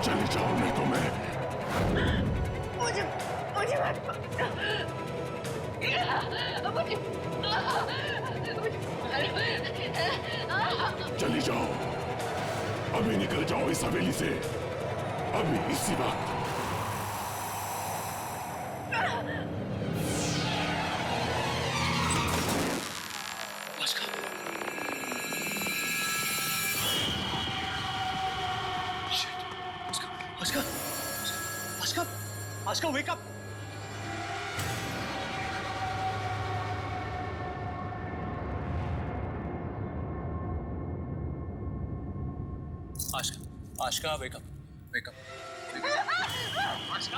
चले जाओ नहीं तो मैं मुझे मुझे मत चली जाओ, अभी निकल जाओ इस हवेली से, अभी इसी वक्त। Ashka, wake up! Ashka, wake up! Wake up! Ashka,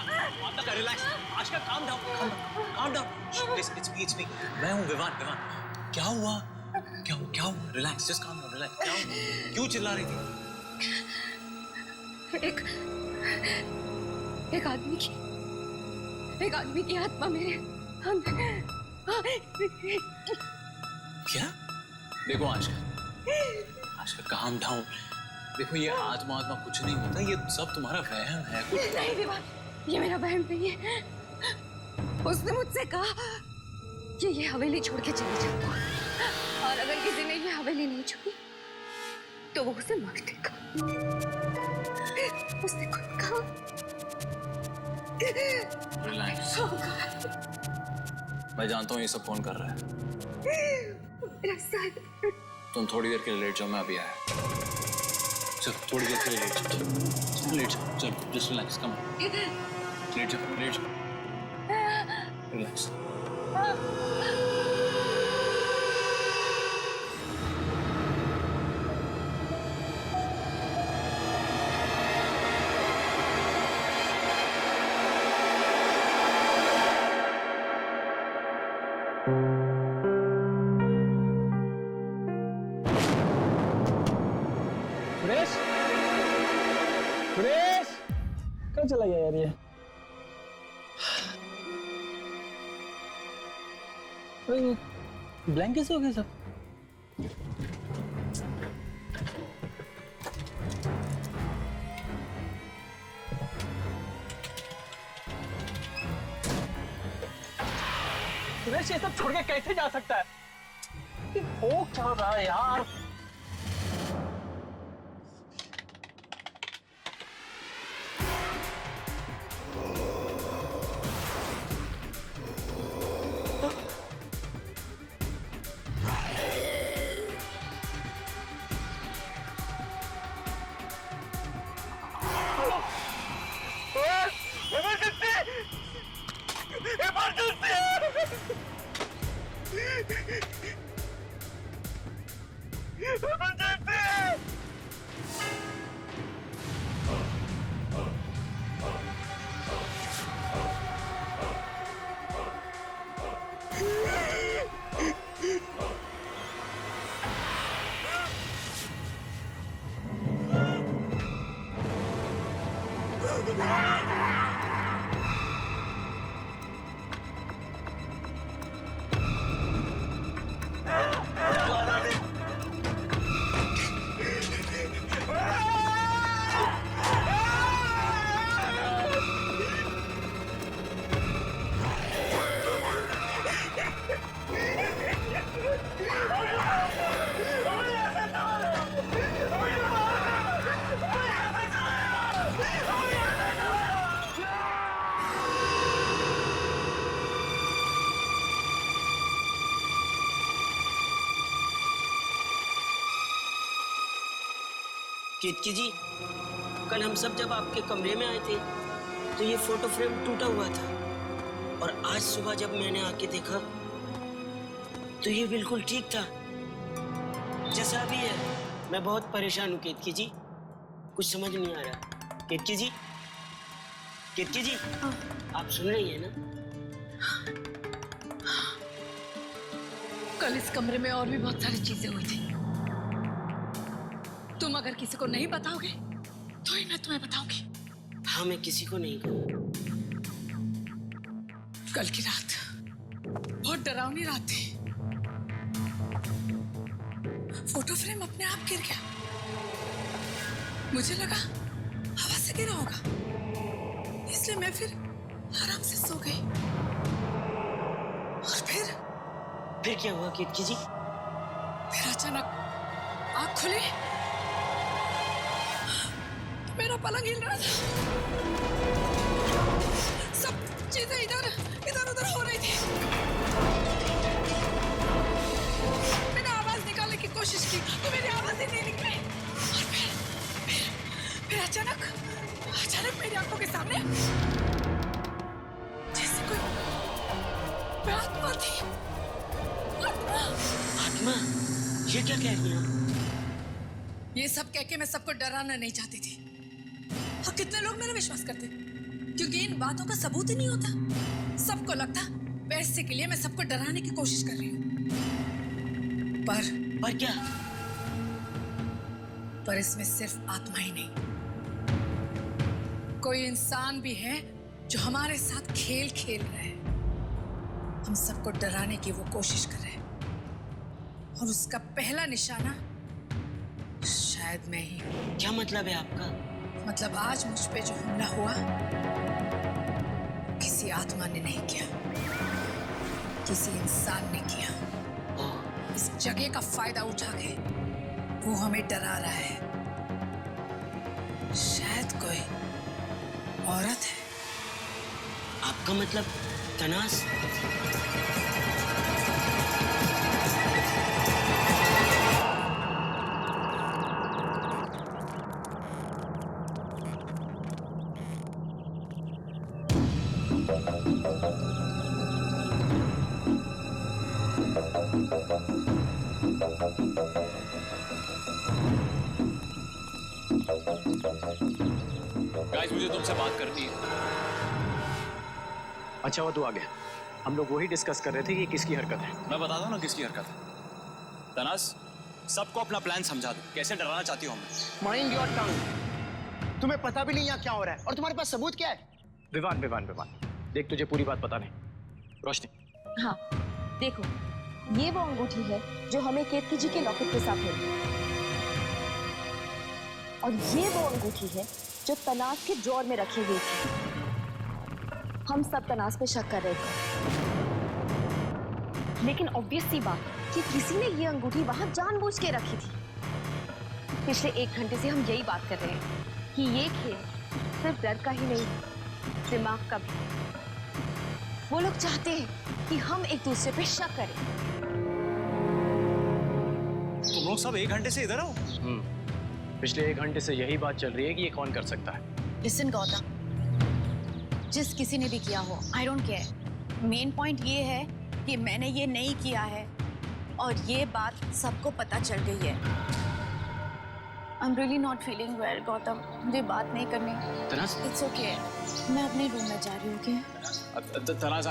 relax. Ashka, calm down. Calm down. It's me. मैं हूँ विवान. क्या हुआ? Relax, just calm down. Relax. क्या हुआ? क्यों चिल्ला रही थी? एक आदमी की आत्मा मेरे अंदर। क्या? देखो आशका काम डाउन। देखो ये आत्मा कुछ नहीं होता, ये सब तुम्हारा वहम है। कुछ नहीं विवान, ये मेरा वहम नहीं है। उसने मुझसे कहा कि ये हवेली छोड़ के चली जाओ, और अगर किसी ने ये हवेली नहीं छोड़ी तो वो उसे मार देगा। उसने खुद कहा। रिलैक्स। मैं जानता हूँ ये सब कौन कर रहा है। मेरा सर। तुम थोड़ी देर के लिए लेट जाओ, मैं अभी आया। चल थोड़ी देर के लिए लेट जाओ। चल जस्ट रिलैक्स, कम लेट जाओ रिलैक्स। सुरेश कहाँ चला गया यार ये? ब्लैंक कैसे हो गए सब? सुरेश ये सब छोड़ के कैसे जा सकता है? वो चल रहा है यार। केतकी जी, कल हम सब जब आपके कमरे में आए थे तो ये फोटो फ्रेम टूटा हुआ था, और आज सुबह जब मैंने आके देखा तो ये बिल्कुल ठीक था जैसा अभी है। मैं बहुत परेशान हूँ केतकी जी, कुछ समझ नहीं आ रहा। केतकी जी, आप सुन रही हैं ना? कल इस कमरे में और भी बहुत सारी चीजें हुई थी। तुम अगर किसी को नहीं बताओगे तो ही मैं तुम्हें बताऊंगी। हाँ, मैं किसी को नहीं कहूँगा। कल की रात बहुत डरावनी रात थी। फोटो फ्रेम अपने आप गिर गया। मुझे लगा हवा से से गिरा होगा, इसलिए मैं फिर आराम से सो गई। और फिर क्या हुआ केतकी जी? फिर अचानक आँख खुली, मेरा पलंग हिल रहा था, सब चीजें इधर इधर उधर हो रही थी। मैंने आवाज निकालने की कोशिश की तो मेरी आवाज ही नहीं निकली। और फिर अचानक मेरी आंखों के सामने जैसे कोई आत्मा थी। आत्मा? ये क्या कह रही हैं? ये सब कह के मैं सबको डराना नहीं चाहती थी। और कितने लोग मेरा विश्वास करते, क्योंकि इन बातों का सबूत ही नहीं होता। सबको लगता पैसे के लिए मैं सबको डराने की कोशिश कर रही हूँ। पर क्या? पर इसमें सिर्फ आत्मा ही नहीं, कोई इंसान भी है जो हमारे साथ खेल खेल रहा है। हम सबको डराने की वो कोशिश कर रहे हैं, और उसका पहला निशाना शायद मैं ही हूं। क्या मतलब है आपका? मतलब आज मुझ पे जो हमला हुआ, किसी आत्मा ने नहीं किया, किसी इंसान ने किया। इस जगह का फायदा उठा के वो हमें डरा रहा है। शायद कोई औरत है। आपका मतलब तनास? गाइस, मुझे तुमसे बात करनी है। अच्छा हुआ तू आ गया। हम लोग वही डिस्कस कर रहे थे कि किसकी हरकत है। मैं बताता हूँ ना किसकी हरकत है। तनास, सबको अपना प्लान समझा दो, कैसे डराना चाहती हो हमें। Mind your tongue. तुम्हें पता भी नहीं यहाँ क्या हो रहा है, और तुम्हारे पास सबूत क्या है? विवान, देख तुझे पूरी बात पता नहीं। रोशनी। हाँ, देखो, ये वो अंगूठी है जो हमें केतकी जी के लॉकेट के साथ मिली, और ये वो अंगूठी है जो तनास के ड्रॉर में रखी हुई थी। हम सब तनास पे शक कर रहे थे, लेकिन ऑब्वियस सी बात कि किसी ने ये अंगूठी वहां जानबूझ के रखी थी। पिछले 1 घंटे से हम यही बात कर रहे हैं कि ये खेल सिर्फ डर का ही नहीं, दिमाग का भी। वो लोग चाहते हैं कि हम एक दूसरे पे शक करें। तुम लोग सब 1 घंटे से इधर हो? पिछले 1 घंटे से यही बात चल रही है कि ये कौन कर सकता है। लिसन गौतम, जिस किसी ने भी किया हो, I don't care. Main point ये है कि मैंने ये नहीं किया है, और ये बात सबको पता चल गई है। I am really not feeling well Gautam, मुझे बात नहीं करनी। तनास? इट्स ओके, मैं अपने रूम में जा रही हूँ। ओके तनास,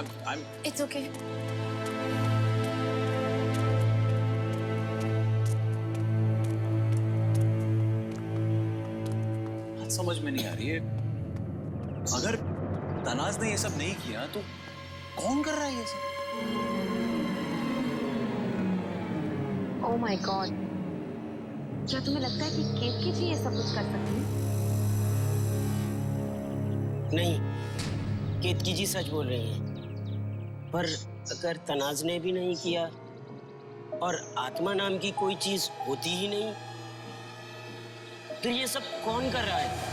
इट्स ओके। समझ में नहीं आ रही है, अगर तनाज ने ये सब नहीं किया तो कौन कर रहा है ये सब? ओह माय गॉड, क्या तुम्हें लगता है कि केतकी जी ये सब कुछ कर सकती है? नहीं, केतकी जी सच बोल रही हैं। पर अगर तनाज ने भी नहीं किया और आत्मा नाम की कोई चीज होती ही नहीं, तो ये सब कौन कर रहा है?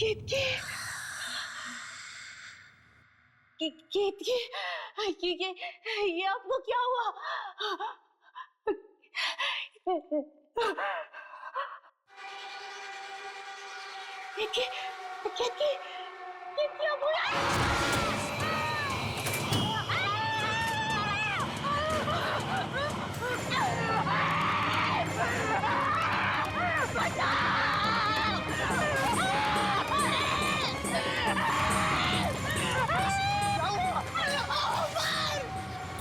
केतकी ये आपको क्या हुआ? केतकी आप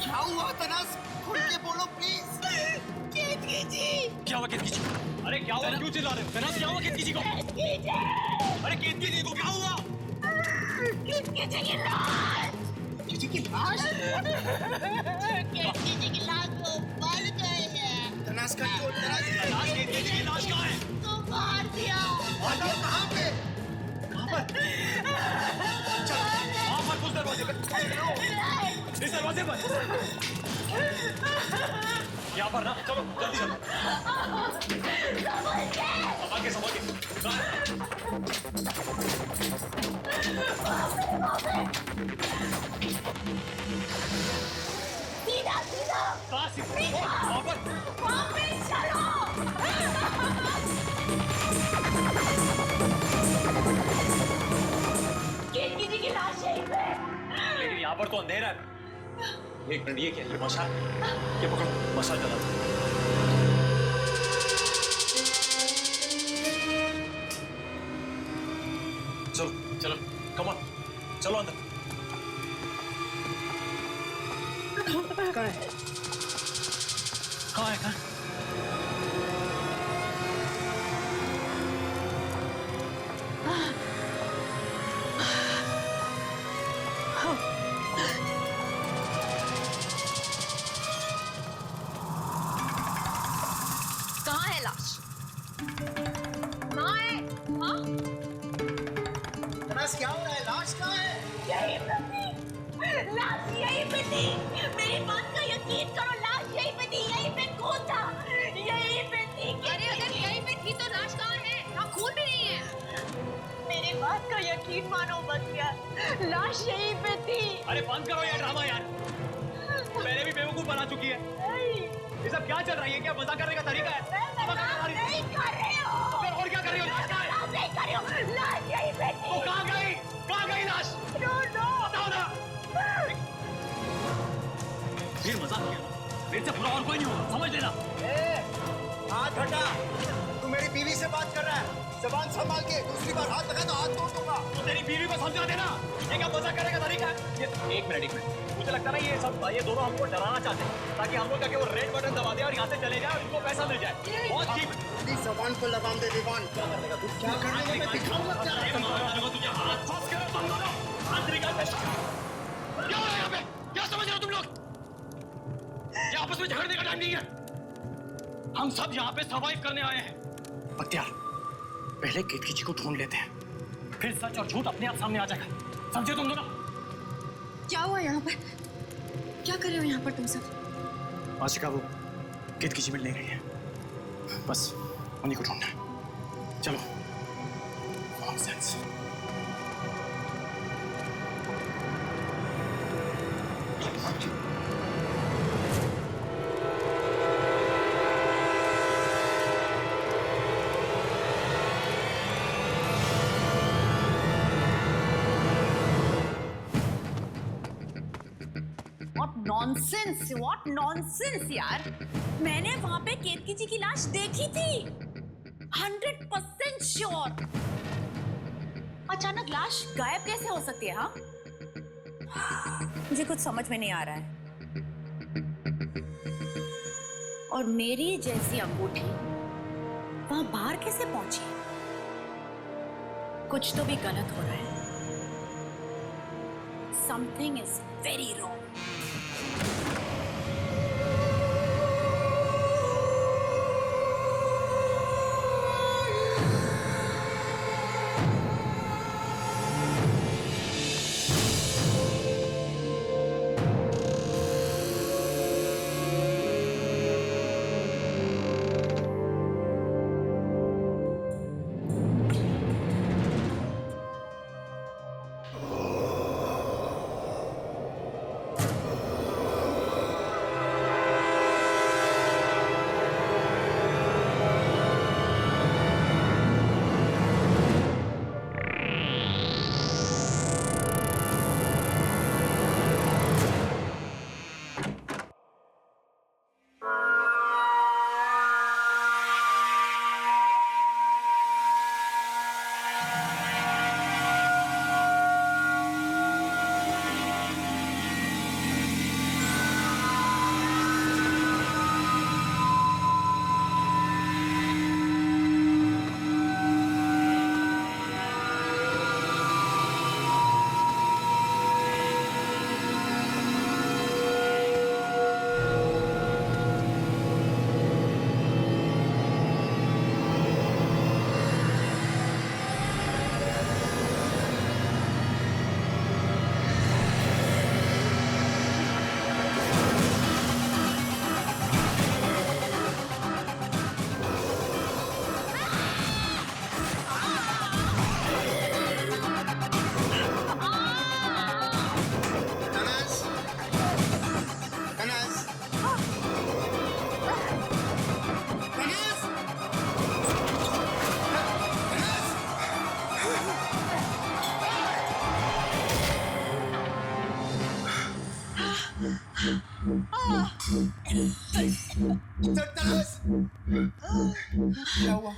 क्या हुआ तनास? खुल के बोलो प्लीज। केतकी जी, क्या हुआ केतकी जी? अरे क्या हुआ? क्यों चिल्ला रहे हो? तनास क्या हुआ केतकी जी को? अरे केतकी जी को क्या हुआ? केतकी जी की लाश! किसी की लाश? केतकी जी की लाश तो मर गए हैं। तनास का क्यों? लाश केतकी जी की लाश कहाँ है? तो मार दिया। बताओ कहाँ पे? वहाँ पर उस दरवाजे पे। इस दरवाजे पर। यहाँ पर ना, चलो जल्दी चलो। संभाल के संभाल के। सीधा सीधा कहाँ से? वहाँ पर। वापस चलो। केतकी जी की लाश यहीं पे। लेकिन यहाँ पर तो अंधेरा है। एक मिनट, ये क्या? ये मशाल? ये पकड़ो, मशाल जला दो। चलो चलो, कम ऑन, चलो अंदर। कहाँ है? कहाँ है? कहाँ? कहाँ है लाश? कहाँ है? हाँ? तनास क्या हो रहा है? लाश कहाँ है? यहीं पे थी। लाश यहीं पे थी। मेरी बात का यकीन करो, लाश यहीं पे थी, यहीं पे खून था, यहीं पे थी। अरे अगर यहीं पे थी तो लाश कहाँ है? यहाँ खून भी नहीं है। मेरी बात का यकीन मानो बतिया, लाश यहीं पे थी। अरे बंद करो ये ड्रामा यार। पहले भी बेवकूफ बना चुकी है। ये सब क्या चल रही है? क्या मजाक करने का तरीका है? नहीं कर रहे हो। तो फिर और क्या कर रही हो? लाश कहाँ है? नहीं कर रहे हो, लाश यहीं पे थी। तो कहाँ गई? कहाँ गई लाश? बताओ ना। फिर मजाक किया ना? मेरे से बुरा और कोई नहीं होगा, समझ लेना। हाथ हटा। तू मेरी बीवी से बात कर रहा है। जबान संभाल के। दूसरी बार हाथ लगा तो हाथ तोड़ दूंगा। तो तेरी बीवी को समझा देना। ये क्या मजाक करने का तरीका है? ये एक मिनट। मुझे लगता है ना ये दोनों हमको डराना चाहते हैं, ताकि हम लोग जाके वो रेड बटन दबा दे और यहाँ से चले जाए और इनको पैसा मिल जाए। बहुत चीप। अपनी जबान को लगाम दे दीवान। क्या करने का तू? क्या करने का? मैं दिखाऊंगा क्या। तुझे हाथ फंस कर तुम दोनों हाथ निकाल दे। क्या हो रहा है यहाँ पे? क्या समझ रहे हो तुम लोग? ये आपस में झगड़ने का टाइम नहीं है। हम सब यहाँ पे सर्वाइव करने आए हैं। बख्तियार, पहले केतकी जी को ढूंढ लेते हैं, फिर सच और झूठ अपने आप सामने आ जाएगा। समझे तुम दोनों? क्या हुआ यहाँ पर? क्या कर रहे हो यहाँ पर तुम सब? आशिका वो केतकी जी मिल नहीं रही है, बस उन्हीं को ढूंढना है। चलो। नॉनसेंस। What nonsense यार! मैंने वहां पे केतकी जी की लाश देखी थी, 100% श्योर। अचानक लाश गायब कैसे हो सकती है? हाँ, मुझे कुछ समझ में नहीं आ रहा है। और मेरी जैसी अंगूठी वहां बाहर कैसे पहुंची? कुछ तो भी गलत हो रहा है। Something is very wrong. सरताज क्या हुआ?